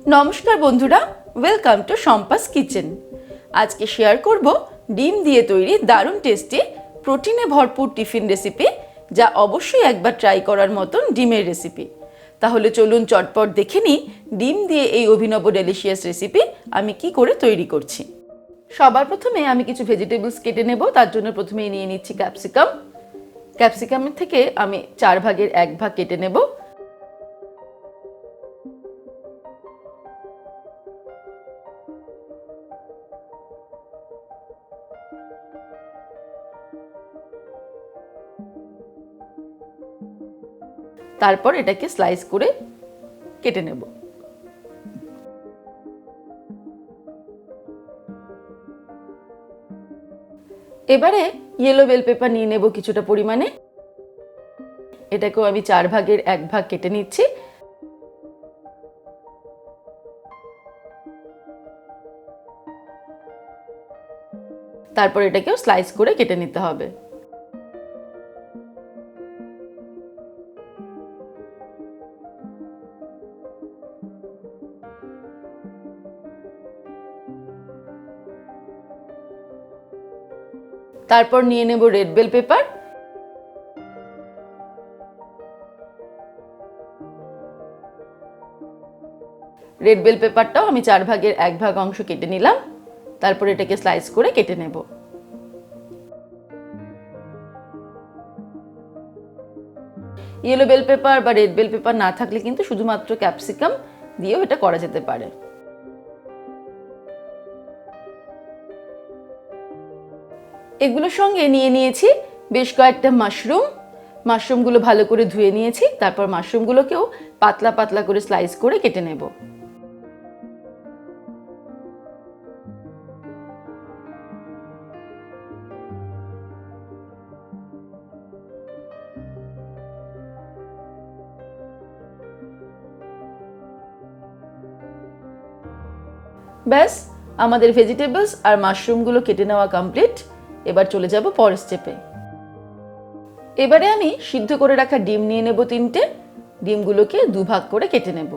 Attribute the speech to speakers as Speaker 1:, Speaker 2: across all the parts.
Speaker 1: নমস্কার বন্ধুরা, welcome to Shampa's kitchen. আজকে শেয়ার করব ডিম দিয়ে তৈরি দারুণ টেস্টি প্রোটিনে ভরপুর টিফিন রেসিপি, যা অবশ্যই একবার ট্রাই করার মতন ডিমের রেসিপি। তাহলে চলুন চটপট দেখে নিই ডিম দিয়ে এই অভিনব ডেলিশিয়াস রেসিপি আমি কি করে তৈরি করছি। সবার প্রথমে আমি কিছু ভেজিটেবলস কেটে নেব। তার জন্য প্রথমেই নিয়ে নিচ্ছি ক্যাপসিকাম। ক্যাপসিকামের থেকে আমি 4 ভাগের 1 ভাগ কেটে নেব। তারপর এটাকে স্লাইস করে কেটে নেব। এবারে ইয়েলো বেল পেপার নিয়ে নেব কিছুটা পরিমাণে। এটাকেও আমি 4 ভাগের 1 ভাগ কেটে নিচ্ছি। তারপর এটাকেও স্লাইস করে কেটে নিতে হবে। তারপর নিয়ে নেব red bell paper. Red bell পেপারটাও আমি 4 ভাগের 1 ভাগ অংশ কেটে নিলাম। তারপর এটাকে স্লাইস করে কেটে নেব। ইয়েলো বেল পেপার বা রেড বেল পেপার না থাকলে কিন্তু শুধুমাত্র ক্যাপসিকাম দিয়েও এটা করা যেতে পারে। এগুলোর সঙ্গে নিয়ে নিয়েছি বেশ কয়েকটা মাশরুম। মাশরুমগুলো ভালো করে ধুয়ে নিয়েছি। তারপর মাশরুমগুলোকেও পাতলা পাতলা করে স্লাইস করে কেটে নেব। ব্যাস, আমাদের ভেজিটেবলস আর মাশরুমগুলো কেটে নেওয়া কমপ্লিট। এবার চলে যাব পরের স্টেপে। এবারে আমি সিদ্ধ করে রাখা ডিম নিয়ে নেব 3টে। ডিমগুলোকে 2 ভাগ করে কেটে নেব।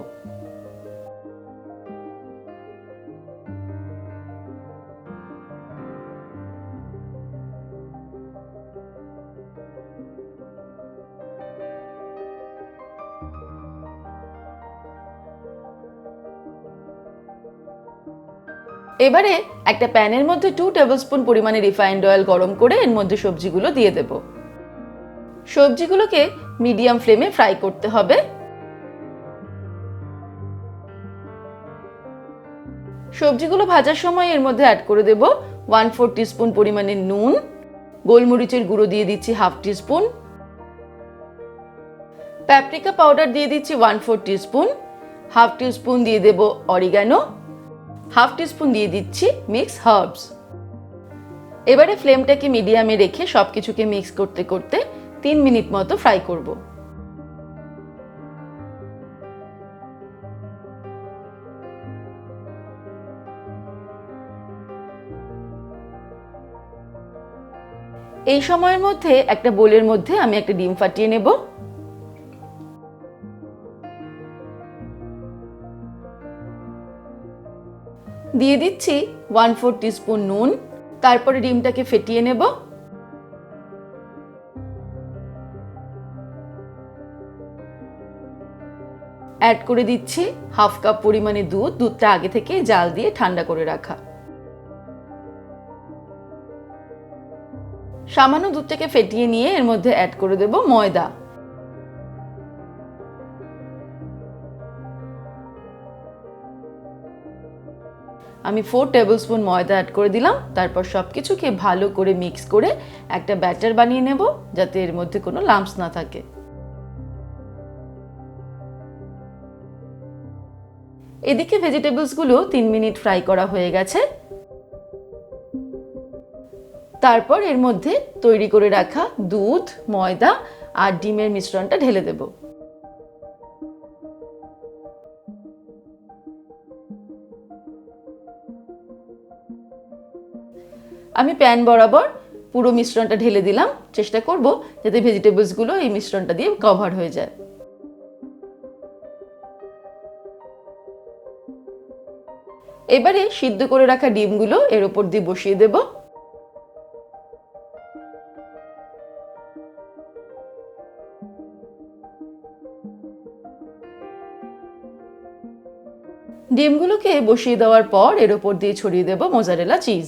Speaker 1: এবারে একটা প্যানের মধ্যে 2 টেবিলস্পুন পরিমাণে রিফাইন্ড অয়েল গরম করে এর মধ্যে সবজিগুলো দিয়ে দেব। সবজিগুলোকে মিডিয়াম ফ্লেমে ফ্রাই করতে হবে। সবজিগুলো ভাজার সময় এর মধ্যে অ্যাড করে দেব 1/4 টিস্পুন পরিমাণে নুন। গোলমরিচের গুঁড়ো দিয়ে দিচ্ছি 1/2 টিস্পুন। প্যাপ্রিকা পাউডার দিয়ে দিচ্ছি 1/4 টিস্পুন। 1/2 টিস্পুন দিয়ে দেব অরিগানো। 1/2 টিস্পুন দিয়ে দিচ্ছি মিক্স হার্বস। এবারে ফ্লেমটাকে মিডিয়ামে রেখে সবকিছুকে মিক্স করতে করতে 3 মিনিট মতো ফ্রাই করব। এই সময়ের মধ্যে একটা বোলের মধ্যে আমি একটা ডিম ফাটিয়ে নেব। দিয়ে দিচ্ছি 1/4 টিস্পুন নুন। তারপরে ডিমটাকে ফেটিয়ে নেব। অ্যাড করে দিচ্ছি 1/2 কাপ পরিমাণে দুধ। দুধটা আগে থেকে জাল দিয়ে ঠান্ডা করে রাখা। সামান্য দুধটাকে ফেটিয়ে নিয়ে এর মধ্যে অ্যাড করে দেব ময়দা। আমি 4 টেবিলস্পুন ময়দা অ্যাড করে দিলাম। তারপর সবকিছুকে ভালো করে মিক্স করে একটা ব্যাটার বানিয়ে নেব, যাতে এর মধ্যে কোনো লাম্পস না থাকে। এদিকে ভেজিটেবলসগুলো 3 মিনিট ফ্রাই করা হয়ে গেছে। তারপর এর মধ্যে তৈরি করে রাখা দুধ, ময়দা আর ডিমের মিশ্রণটা ঢেলে দেব। আমি প্যান বরাবর পুরো মিশ্রণটা ঢেলে দিলাম। চেষ্টা করব যাতে ভেজিটেবলসগুলো এই মিশ্রণটা দিয়ে কভার হয়ে যায়। এবারে সিদ্ধ করে রাখা ডিমগুলো এর উপর দিয়ে বসিয়ে দেব। ডিমগুলোকে বসিয়ে দেওয়ার পর এর উপর দিয়ে ছড়িয়ে দেব মোজারেলা চিজ।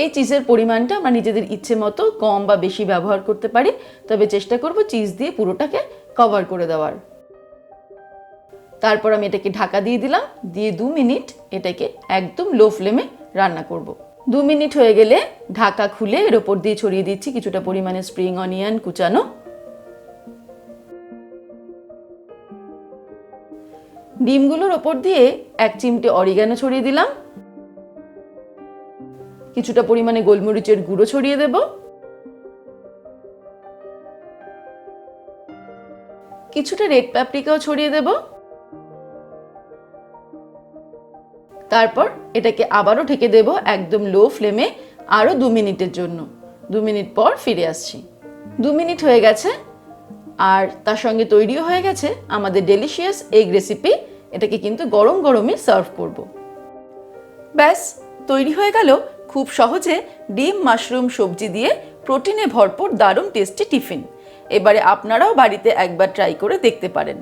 Speaker 1: এই চিজের পরিমাণটা আমরা নিজেদের ইচ্ছে মতো কম বা বেশি ব্যবহার করতে পারি, তবে চেষ্টা করব চিজ দিয়ে পুরোটাকে কভার করে দেওয়ার। তারপর আমি এটাকে ঢাকা দিয়ে দিলাম, দিয়ে 2 মিনিট এটাকে একদম লো ফ্লেমে রান্না করব। 2 মিনিট হয়ে গেলে ঢাকা খুলে এর উপর দিয়ে ছড়িয়ে দিচ্ছি কিছুটা পরিমাণে স্প্রিং অনিয়ন কুচানো। ডিমগুলোর ওপর দিয়ে 1 চিমটে অরিগানো ছড়িয়ে দিলাম, কিছুটা পরিমাণে গোলমরিচের গুঁড়ো ছড়িয়ে দেব, কিছুটা রেড পাপরিকাও ছড়িয়ে দেব। তারপর এটাকে আবারও ঢেকে দেব একদম লো ফ্লেমে আরও 2 মিনিটের জন্য। 2 মিনিট পর ফিরে আসছি। 2 মিনিট হয়ে গেছে আর তার সঙ্গে তৈরিও হয়ে গেছে আমাদের ডেলিশিয়াস এগ রেসিপি। এটাকে কিন্তু গরম গরমই সার্ভ করব। ব্যাস তৈরি হয়ে গেল খুব সহজে ডিম মাশরুম সবজি দিয়ে প্রোটিনে ভরপুর দারুণ টেস্টি টিফিন। এবারে আপনারাও বাড়িতে একবার ট্রাই করে দেখতে পারেন।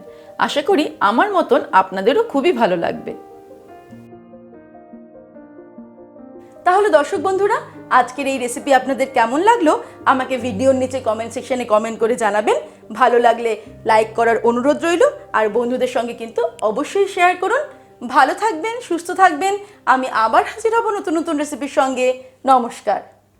Speaker 1: আশা করি আমার মতন আপনাদেরও খুবই ভালো লাগবে। তাহলে দর্শক বন্ধুরা, আজকের এই রেসিপি আপনাদের কেমন লাগলো আমাকে ভিডিওর নিচে কমেন্ট সেকশনে কমেন্ট করে জানাবেন। ভালো লাগলে লাইক করার অনুরোধ রইল, আর বন্ধুদের সঙ্গে কিন্তু অবশ্যই শেয়ার করুন। ভালো থাকবেন, সুস্থ থাকবেন। আমি আবার হাজির হব নতুন নতুন রেসিপির সঙ্গে। নমস্কার।